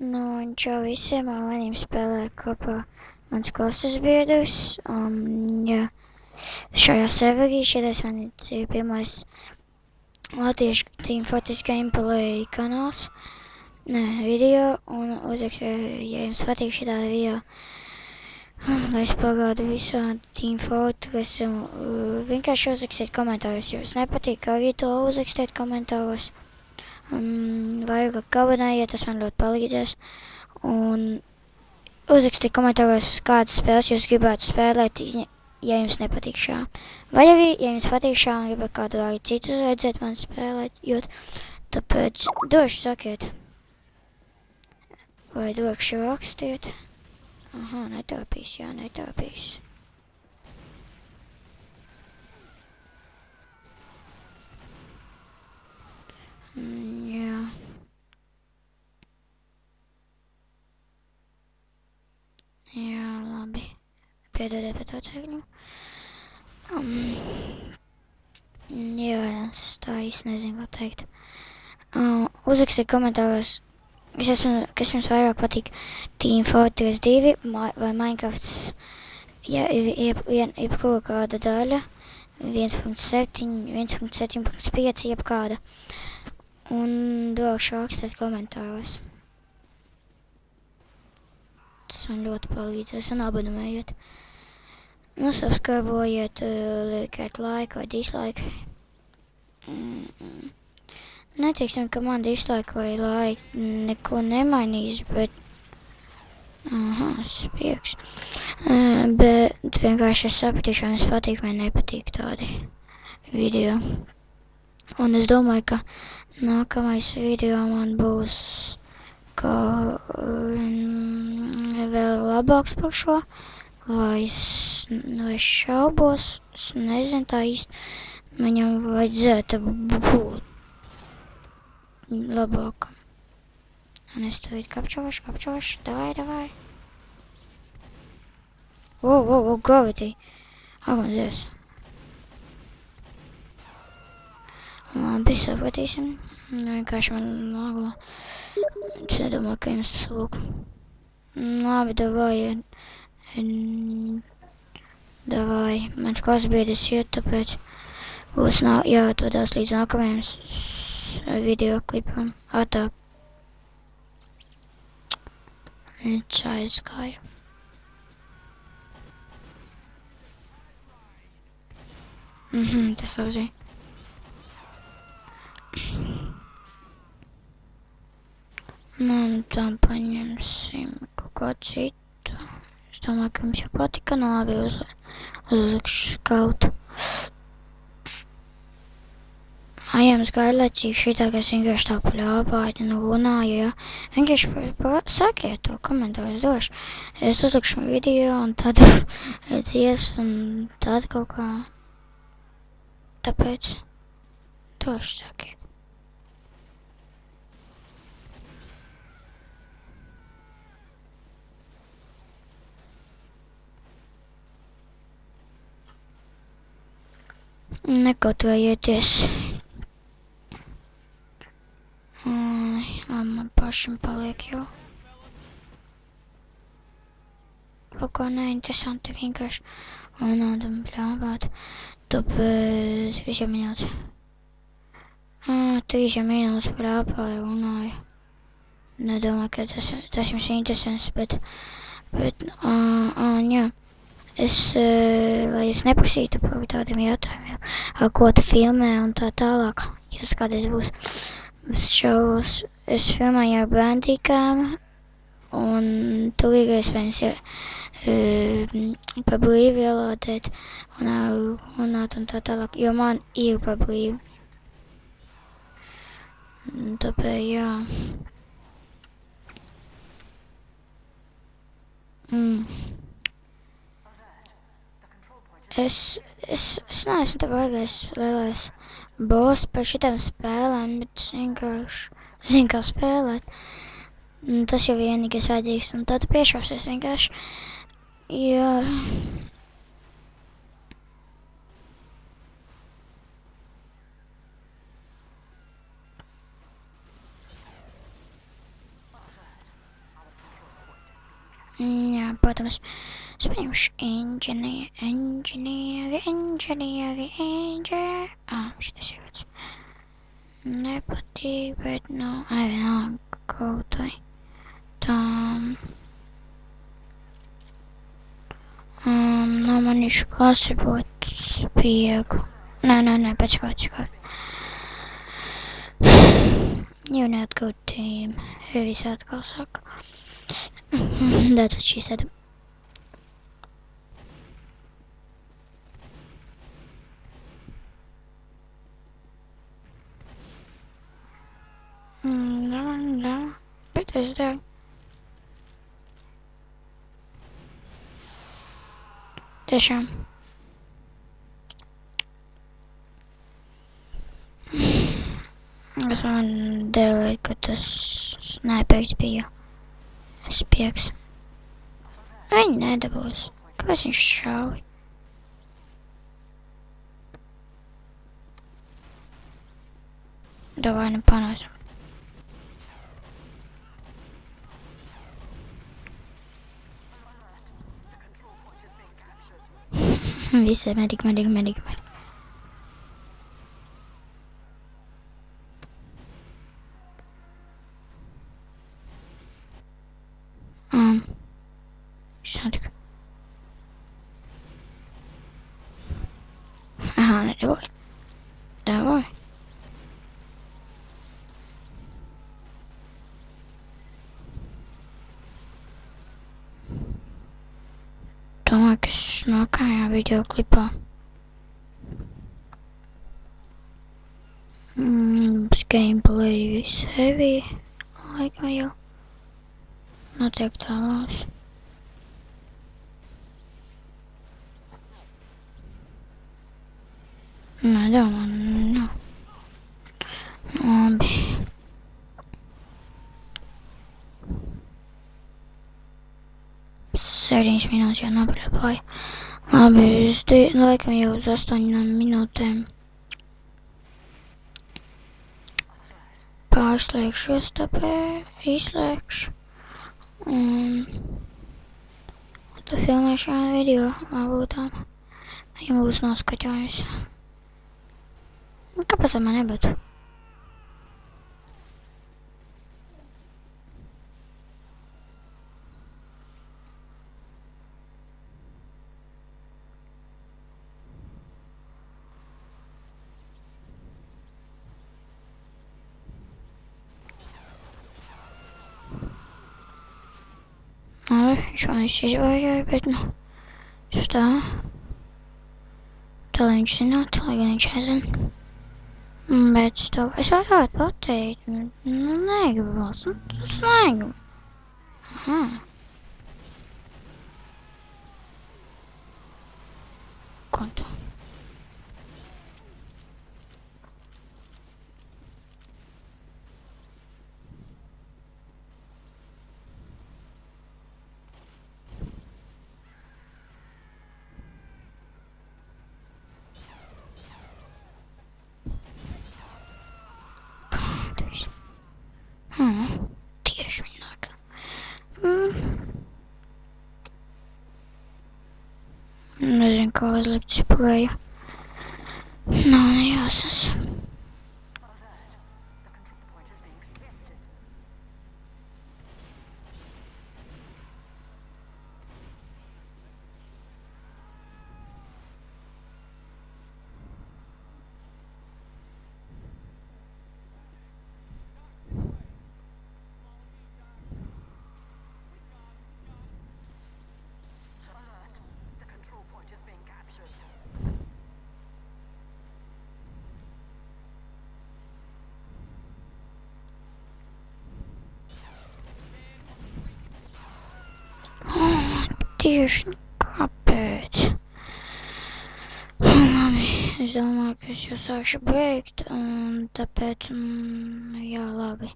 Nu, un čau visiem, ar maniem spēlē kopā mans klases biedrs. Jā. Šajā serverī šitais man ir pirmais latviešu Teamfortress gameplay kanāls. Nē, video, un uzrakstiet, ja jums patīk šitā video, lai es pagādu visādi Teamfortress, vienkārši uzrakstiet komentāros, ja jums nepatīk, arī to uzrakstiet komentāros. Vairāk galvenājiet, tas man ļoti palīdzēs. Un uzrakstiet komentāros, kādas spēles jūs gribētu spēlēt, ja jums nepatīk šā. Vai arī, ja jums patīk šā un gribat kādu arī citu redzēt man spēlēt, tāpēc droši sakiet. Vai droši rakstiet. Aha, netāpīs, jā, netāpīs. Jā. Jā, labi. Piedodiet par to cegļu. Jā, tā īsti nezinu, ko teikt. Uzrakstiet komentāros, kas jums vairāk patīk. Teamfortress 2 vai Minecraft, ja jebkura kāda daļa. 1.7, 1.7.5, jebkāda. Un droši rakstiet komentāros. Tas man ļoti palīdzēs un abonējiet. Nu, subscribojiet, lieciet like vai dislike. Neteiksim, ka man dislike vai like neko nemainīs, bet... Aha, spiegs. Bet vienkārši es sapratīšu, vai jums patīk vai nepatīk tādi video. Un es domāju, ka nākamais video man būs kā vēl labāks par šo, vai es šaubos, es nezinu tā īsti, viņam vajadzētu būt labākam. Un es tūlīt kapčošu, davai. O, gravity. Man Dievs. Labi, sapratīsim. Vienkārši man nāgo. Es nedomāju, ka jums tas lūk. Labi, davai. Mans klasbiedrs iet, tāpēc būs jāatvedās līdz nākamajam video klipam. Atā. Čā aizgāju. Tas labi. Un tam paņemsim kaut kā citu. Es domāju, ka jums jau patika, nu labi uzlikšu skautu. Jums gailēcīgi šitā, kas vienkārši tā pļāpāja, nu runāju, jā. Vienkārši sakiet to komentāru droši. Es uzlikšu video un tad redzies un tad kaut kā. Tāpēc droši sakiet. Nekautrējieties. Man pašam paliek jau. Kaut kā neinteresanti vienkārši runāt un bļāvāt. Tāpēc, kas jau minūtes? 3 minūtes bļāpāju runāju. Nedomāju, ka tas jums interesants, bet, jā. Es, lai jūs neprasītu par tādiem jautājumiem, ko tu filmē un tā tālāk, ja tas kādreiz būs. Es filmēju ar Bandicam, un turīgais viens pa brīvu ielādēt un runāt un tā tālāk, jo man ir pa brīvu. Tāpēc, jā. Es neesmu tā baigais lielais boss par šitām spēlēm, bet es vienkārši zinu, kā spēlēt. Tas jau vienīgais vajadzīgs, un tad piešausies vienkārši. Jā. Jā, protams. Es paņemšu inženieri. Šitas jūtas. Nepatīk, bet nav, vienalga kaut vai. Tā. Nomanīšu klasi būt spiegu. Nē, pēc kaut. You not good team. Heavy atkal saka. That's what she said. No. Bet es daru. Tiešām. Es man dēlēju, ka tas snipers bija spiegs. Viņi nedabūs. Kāpēc viņš šauj? Davai nu panāsim. Visi medic. Šādi. Aha, nedabūj. Davai. Domāju, ka es nākamajā videoklipā būs gameplay visu heavy. Laikam jau. Noteikti tā būs. Nedomāju, Labi. Sēriņas minūtes jau nabrapāju. Labi, es laikam jau uz 8 minūtēm pārslēgšos, tāpēc izslēgšu. Tad filmēšu jaunu video, varbūt tā. Ja būs noskaņojums. Kāpēc man nebūtu? Viņš man izvairīja, bet tā. Tā lai viņš zinātu, lai gan viņš nezina. Bet to es varētu pateikt. Negribu valsts. Tas negribu. Aha. Konto. Tieši viņa nāk. Nezinu, kā uzlikt sprēju. Nav nejāsas. Tieši kāpēc? Labi, es domāju, ka es jau sākšu beigt, un tāpēc, jā, labi.